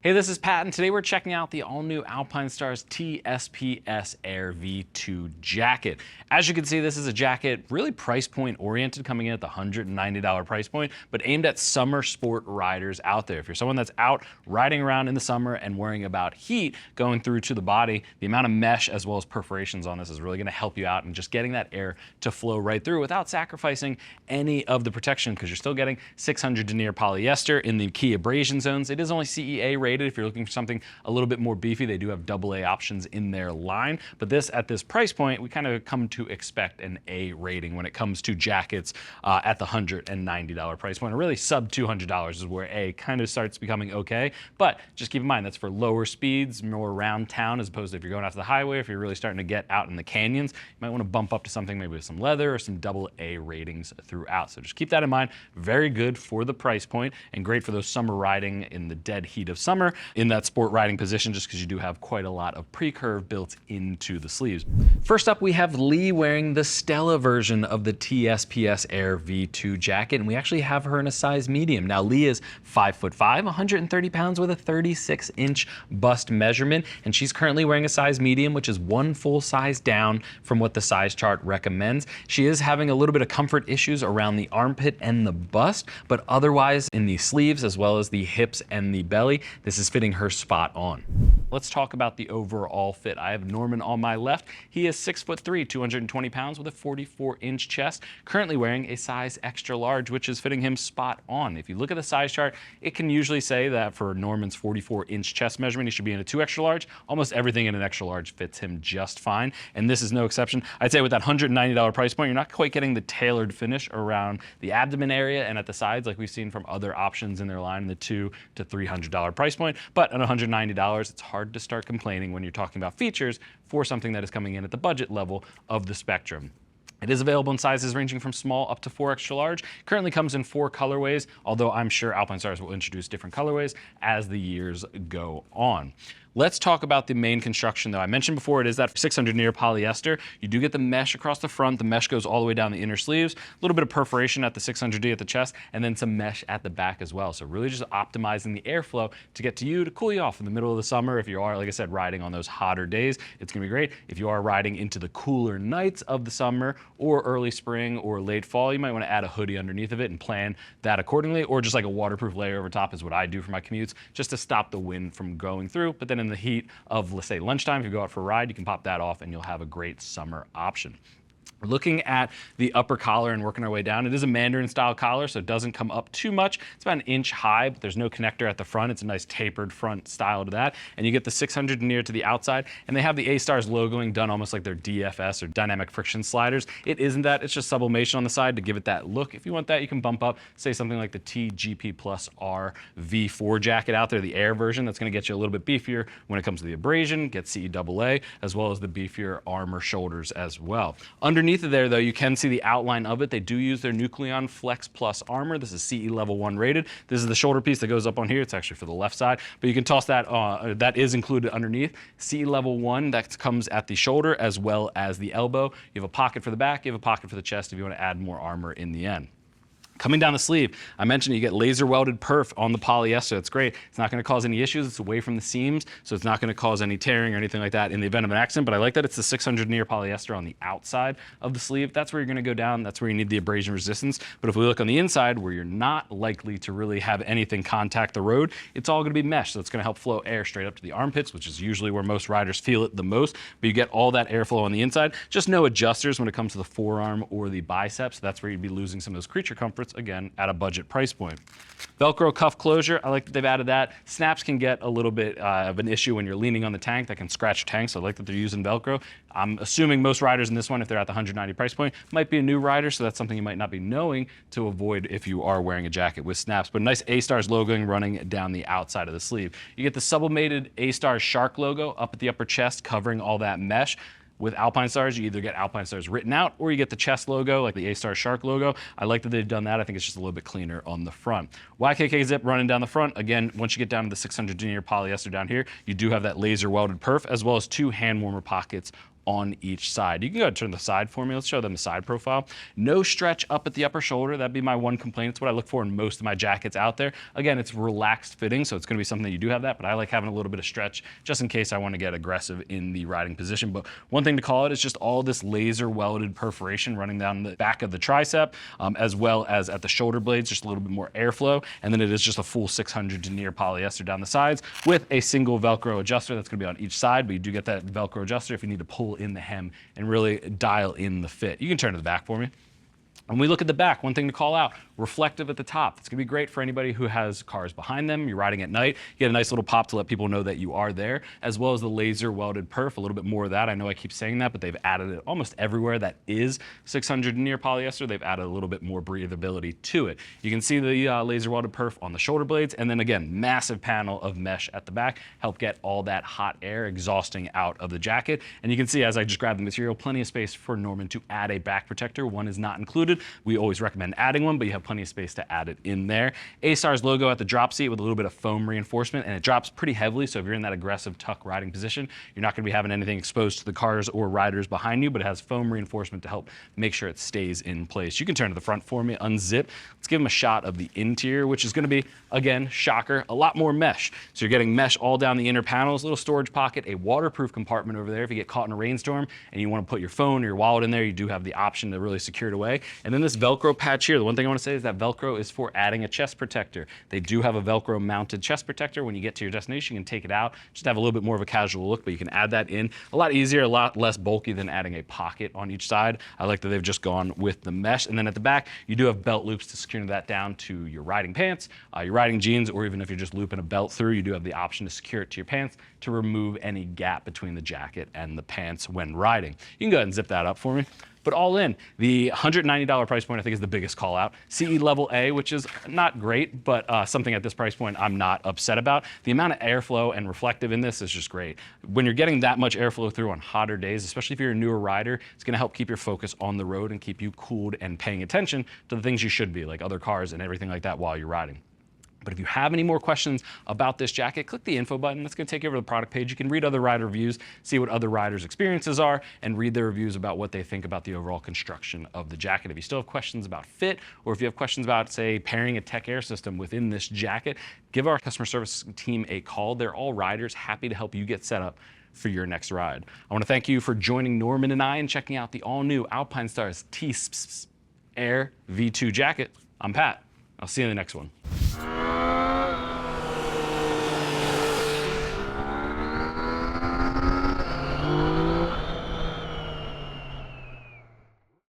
Hey, this is Pat, and today we're checking out the all-new Alpinestars T-SPS Air V2 jacket. As you can see, this is a jacket really price point oriented, coming in at the $190 price point, but aimed at summer sport riders out there. If you're someone that's out riding around in the summer and worrying about heat going through to the body, the amount of mesh as well as perforations on this is really going to help you out in just getting that air to flow right through without sacrificing any of the protection, because you're still getting 600 denier polyester in the key abrasion zones. It is only CEA rated. If you're looking for something a little bit more beefy, they do have AA options in their line, but this, at this price point, we kind of come to expect an A rating when it comes to jackets at the $190 price point, or really sub $200 is where A kind of starts becoming okay. But just keep in mind, that's for lower speeds, more around town, as opposed to if you're going out to the highway, if you're really starting to get out in the canyons, you might want to bump up to something maybe with some leather or some AA ratings throughout. So just keep that in mind. Very good for the price point and great for those summer riding in the dead heat of summer in that sport riding position, just because you do have quite a lot of pre-curve built into the sleeves. First up, we have Lee wearing the Stella version of the T-SPS Air V2 jacket, and we actually have her in a size medium. Now, Lee is 5'5", 130 pounds with a 36-inch bust measurement, and she's currently wearing a size medium, which is one full size down from what the size chart recommends. She is having a little bit of comfort issues around the armpit and the bust, but otherwise in the sleeves as well as the hips and the belly, this is fitting her spot on. Let's talk about the overall fit. I have Norman on my left. He is 6'3", 220 pounds with a 44-inch chest, currently wearing a size extra large, which is fitting him spot on. If you look at the size chart, it can usually say that for Norman's 44-inch chest measurement, he should be in a 2 extra large. Almost everything in an extra large fits him just fine, and this is no exception. I'd say with that $190 price point, you're not quite getting the tailored finish around the abdomen area and at the sides like we've seen from other options in their line in the $200 to $300 price point. But at $190, it's hard to start complaining when you're talking about features for something that is coming in at the budget level of the spectrum. It is available in sizes ranging from small up to 4 extra large. Currently comes in 4 colorways, although I'm sure Alpinestars will introduce different colorways as the years go on. Let's talk about the main construction, though. I mentioned before, it is that 600 denier polyester. You do get the mesh across the front. The mesh goes all the way down the inner sleeves. A little bit of perforation at the 600D at the chest, and then some mesh at the back as well. So really just optimizing the airflow to get to you to cool you off in the middle of the summer. If you are, like I said, riding on those hotter days, it's gonna be great. If you are riding into the cooler nights of the summer or early spring or late fall, you might want to add a hoodie underneath of it and plan that accordingly, or just like a waterproof layer over top is what I do for my commutes, just to stop the wind from going through. But then in the heat of, let's say, lunchtime, if you go out for a ride, you can pop that off and you'll have a great summer option. Looking at the upper collar and working our way down, it is a Mandarin style collar, so it doesn't come up too much. It's about 1 inch high, but there's no connector at the front. It's a nice tapered front style to that. And you get the 600 denier to the outside, and they have the A-Stars logoing done almost like their DFS or dynamic friction sliders. It isn't that, it's just sublimation on the side to give it that look. If you want that, you can bump up, say something like the TGP Plus R V4 jacket out there, the Air version. That's gonna get you a little bit beefier when it comes to the abrasion, get CEAA, as well as the beefier armor shoulders as well. Underneath of there, though, you can see the outline of it. They do use their Nucleon Flex Plus armor. This is CE level 1 rated. This is the shoulder piece that goes up on here. It's actually for the left side, but you can toss that, that is included underneath. CE level 1, that comes at the shoulder as well as the elbow. You have a pocket for the back, you have a pocket for the chest if you want to add more armor in the end. Coming down the sleeve, I mentioned you get laser welded perf on the polyester. That's great. It's not going to cause any issues. It's away from the seams, so it's not going to cause any tearing or anything like that in the event of an accident. But I like that it's the 600 denier polyester on the outside of the sleeve. That's where you're going to go down. That's where you need the abrasion resistance. But if we look on the inside, where you're not likely to really have anything contact the road, it's all going to be mesh. So it's going to help flow air straight up to the armpits, which is usually where most riders feel it the most. But you get all that airflow on the inside. Just no adjusters when it comes to the forearm or the biceps. That's where you'd be losing some of those creature comforts, again, at a budget price point. Velcro cuff closure, I like that they've added that. Snaps can get a little bit of an issue when you're leaning on the tank. That can scratch your tank, so I like that they're using Velcro. I'm assuming most riders in this one, if they're at the $190 price point, might be a new rider, so that's something you might not be knowing to avoid if you are wearing a jacket with snaps. But nice A-Stars logoing running down the outside of the sleeve. You get the sublimated A-Stars shark logo up at the upper chest covering all that mesh. With Alpinestars, you either get Alpinestars written out or you get the chest logo, like the A-Star Shark logo. I like that they've done that. I think it's just a little bit cleaner on the front. YKK zip running down the front. Again, once you get down to the 600 denier polyester down here, you do have that laser welded perf, as well as 2 hand warmer pockets on each side. You can go ahead and turn the side for me. Let's show them the side profile. No stretch up at the upper shoulder. That'd be my one complaint. It's what I look for in most of my jackets out there. Again, it's relaxed fitting, so it's going to be something that you do have that, but I like having a little bit of stretch just in case I want to get aggressive in the riding position. But one thing to call it is just all this laser welded perforation running down the back of the tricep, as well as at the shoulder blades, just a little bit more airflow. And then it is just a full 600 denier polyester down the sides with a single Velcro adjuster that's going to be on each side, but you do get that Velcro adjuster if you need to pull in the hem and really dial in the fit. You can turn to the back for me. When we look at the back, one thing to call out, reflective at the top. It's gonna be great for anybody who has cars behind them. You're riding at night, you get a nice little pop to let people know that you are there, as well as the laser welded perf, a little bit more of that. I know I keep saying that, but they've added it almost everywhere that is 600 denier polyester. They've added a little bit more breathability to it. You can see the laser welded perf on the shoulder blades, and then again, massive panel of mesh at the back, help get all that hot air exhausting out of the jacket. And you can see as I just grabbed the material, plenty of space for Norman to add a back protector. One is not included. We always recommend adding one, but you have plenty of space to add it in there. A-Stars logo at the drop seat with a little bit of foam reinforcement, and it drops pretty heavily, so if you're in that aggressive tuck riding position, you're not gonna be having anything exposed to the cars or riders behind you, but it has foam reinforcement to help make sure it stays in place. You can turn to the front for me, unzip. Let's give them a shot of the interior, which is gonna be, again, shocker, a lot more mesh. So you're getting mesh all down the inner panels, little storage pocket, a waterproof compartment over there. If you get caught in a rainstorm and you wanna put your phone or your wallet in there, you do have the option to really secure it away. And then this Velcro patch here, the one thing I want to say is that Velcro is for adding a chest protector. They do have a Velcro mounted chest protector. When you get to your destination, you can take it out, just have a little bit more of a casual look, but you can add that in. A lot easier, a lot less bulky than adding a pocket on each side. I like that they've just gone with the mesh. And then at the back, you do have belt loops to secure that down to your riding pants, your riding jeans, or even if you're just looping a belt through, you do have the option to secure it to your pants to remove any gap between the jacket and the pants when riding. You can go ahead and zip that up for me. But all in, the $190 price point I think is the biggest call out. CE level A, which is not great, but something at this price point I'm not upset about. The amount of airflow and reflective in this is just great. When you're getting that much airflow through on hotter days, especially if you're a newer rider, it's gonna help keep your focus on the road and keep you cooled and paying attention to the things you should be, like other cars and everything like that while you're riding. But if you have any more questions about this jacket, click the info button. That's going to take you over to the product page. You can read other rider reviews, see what other riders' experiences are, and read their reviews about what they think about the overall construction of the jacket. If you still have questions about fit, or if you have questions about, say, pairing a Tech Air system within this jacket, give our customer service team a call. They're all riders, happy to help you get set up for your next ride. I want to thank you for joining Norman and I and checking out the all-new Alpinestars T-SPS Air V2 jacket. I'm Pat. I'll see you in the next one.